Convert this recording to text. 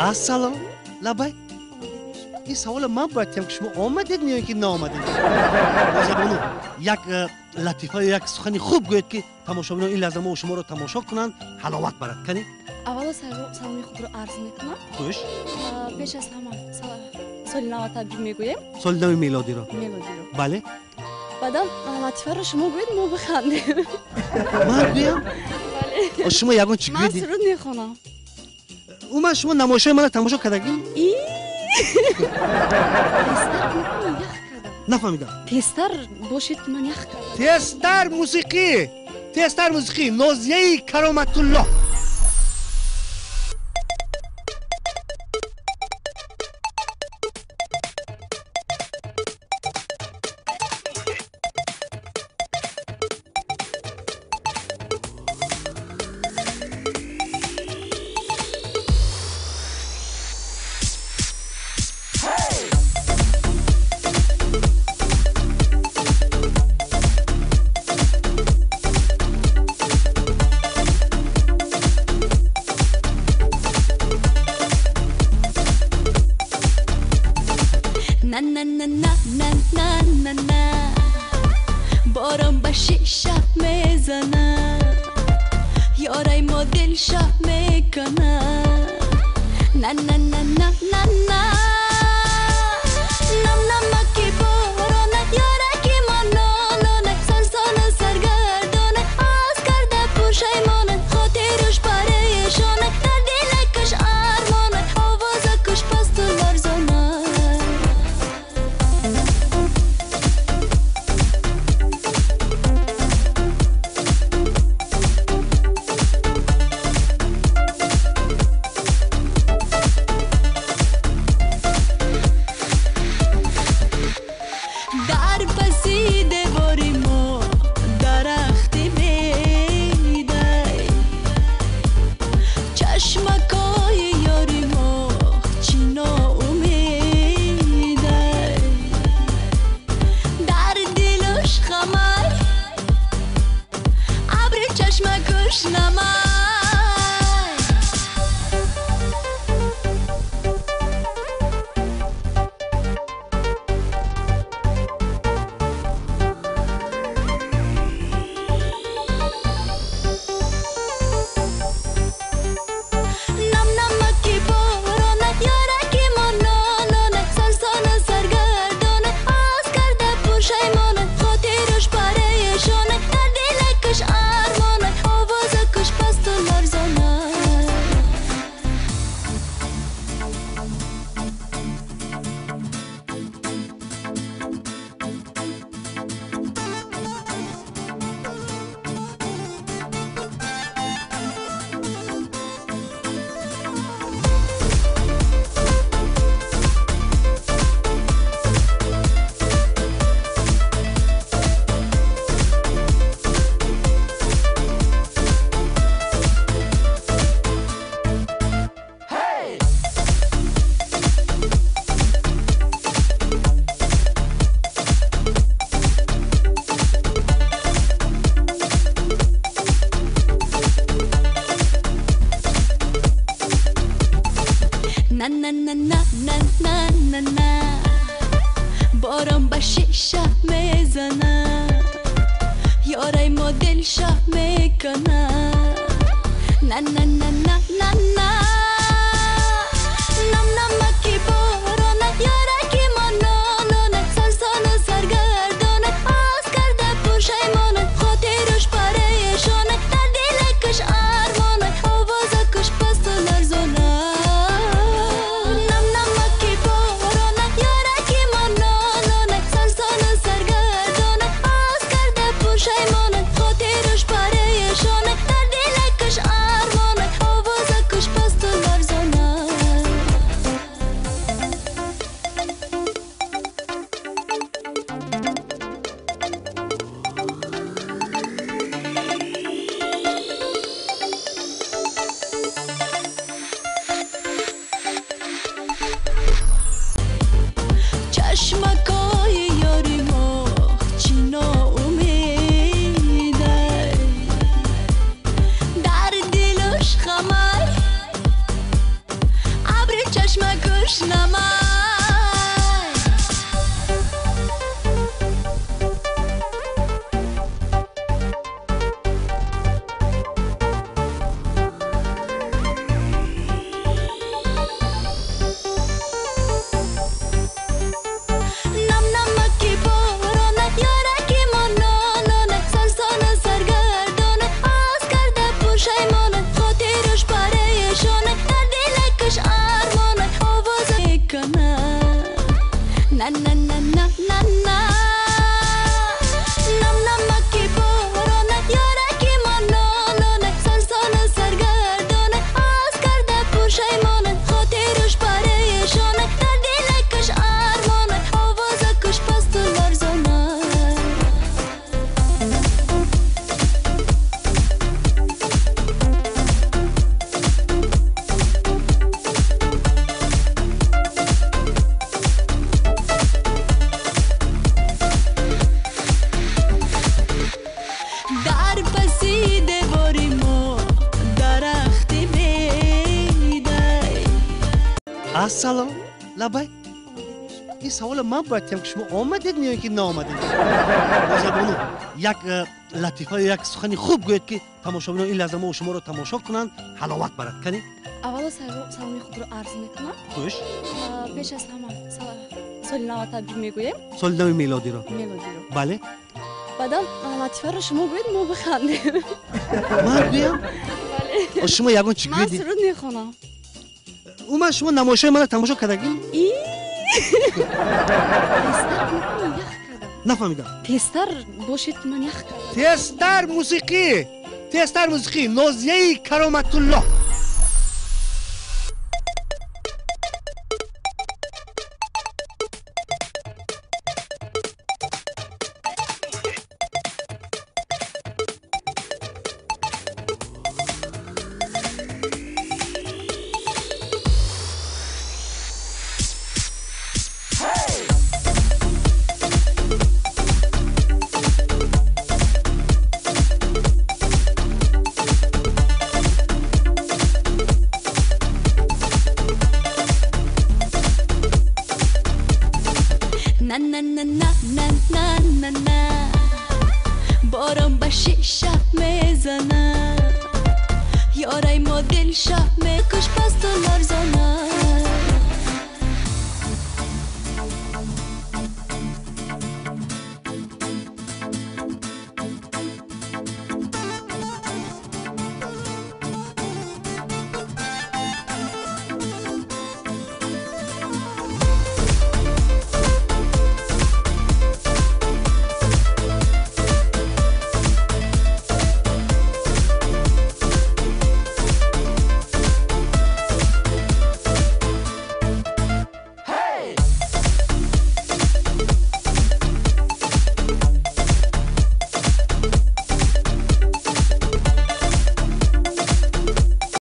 السلام لبیک. این سوال من باید کنم که شما آمدید یا اینکه نآمدید؟ بازم یک لطیفه یک سخنی خوب گوید که تماشاگران این لحظه ما و شما رو تماشا کنند، حلاوت برد کنید. اول سلامی خود رو عرض میکنم. خوش. پیش از همه سال نو تبریک میگوییم. سال نو میلادی رو. بله. بعدم لطیفه رو شما گوید ما بخندیم. من گویم؟ بله. شما یگان چی گویدی؟ من سرود میخونم. من شما نمایش من تماشا کردگی؟ نفهمیدم. تستر باشید که من یخ کردم. تستر موسیقی نازیه کرامت الله. بارم به شیشه میزنه یارای ما دل شب میکنه نه نه نه نه نه نه نم نمکی بارانه یارکی ما نالانه سرسانه سرگردانه آز کرده پوشیمانه خاطرش پریشانه در دلکش ارمانه آوازکش پست و لرزانه بارم به شیشه میزنه یارای ما دل شب میکنه نه نه نه نه نه نه نم نمکی بارانه یارکی ما نالانه سرسانه سرگردانه آز کرده پوشیمانه خاطرش پریشانه در دلکش ارمانه آوازکش پست و لرزانه خاطرش پریشانه در دلکش ارمانه آوازکش پست و گوش نمای na na na na na na nam namaki borone yaraki manone sarsona sargardone az karda pushaymone khotirush pareyshone dar dilekash armone ovozakush pastu larzona در پسی دیواری ما درختی بیدای ассалом лабай این سوال من باید که شما آمدید میان که نآمدید بازم یک لطیفه یک سخنی خوب گوید که تماشاگران این لحظه ما شما رو تماشا کنند حلاوت برد کنید اولا سلامی خود رو عرض میکنم خوش پیش از همه سال نو تبریک میگویم سال نو میلادی رو بله بعدا لطیفه رو شما گوید ما بخندیم من گویم بله شما یگان چی من گویدی سرود میخونم او من شما نمایشای من تماشا کردگیم نفهمیدم تستر باشید که من یخ کردم تستر موسیقی نازیه کرامت الله na na na na na na na na باران به شیشه میزنه یارای ما دل شب میکش پس تو لرزانه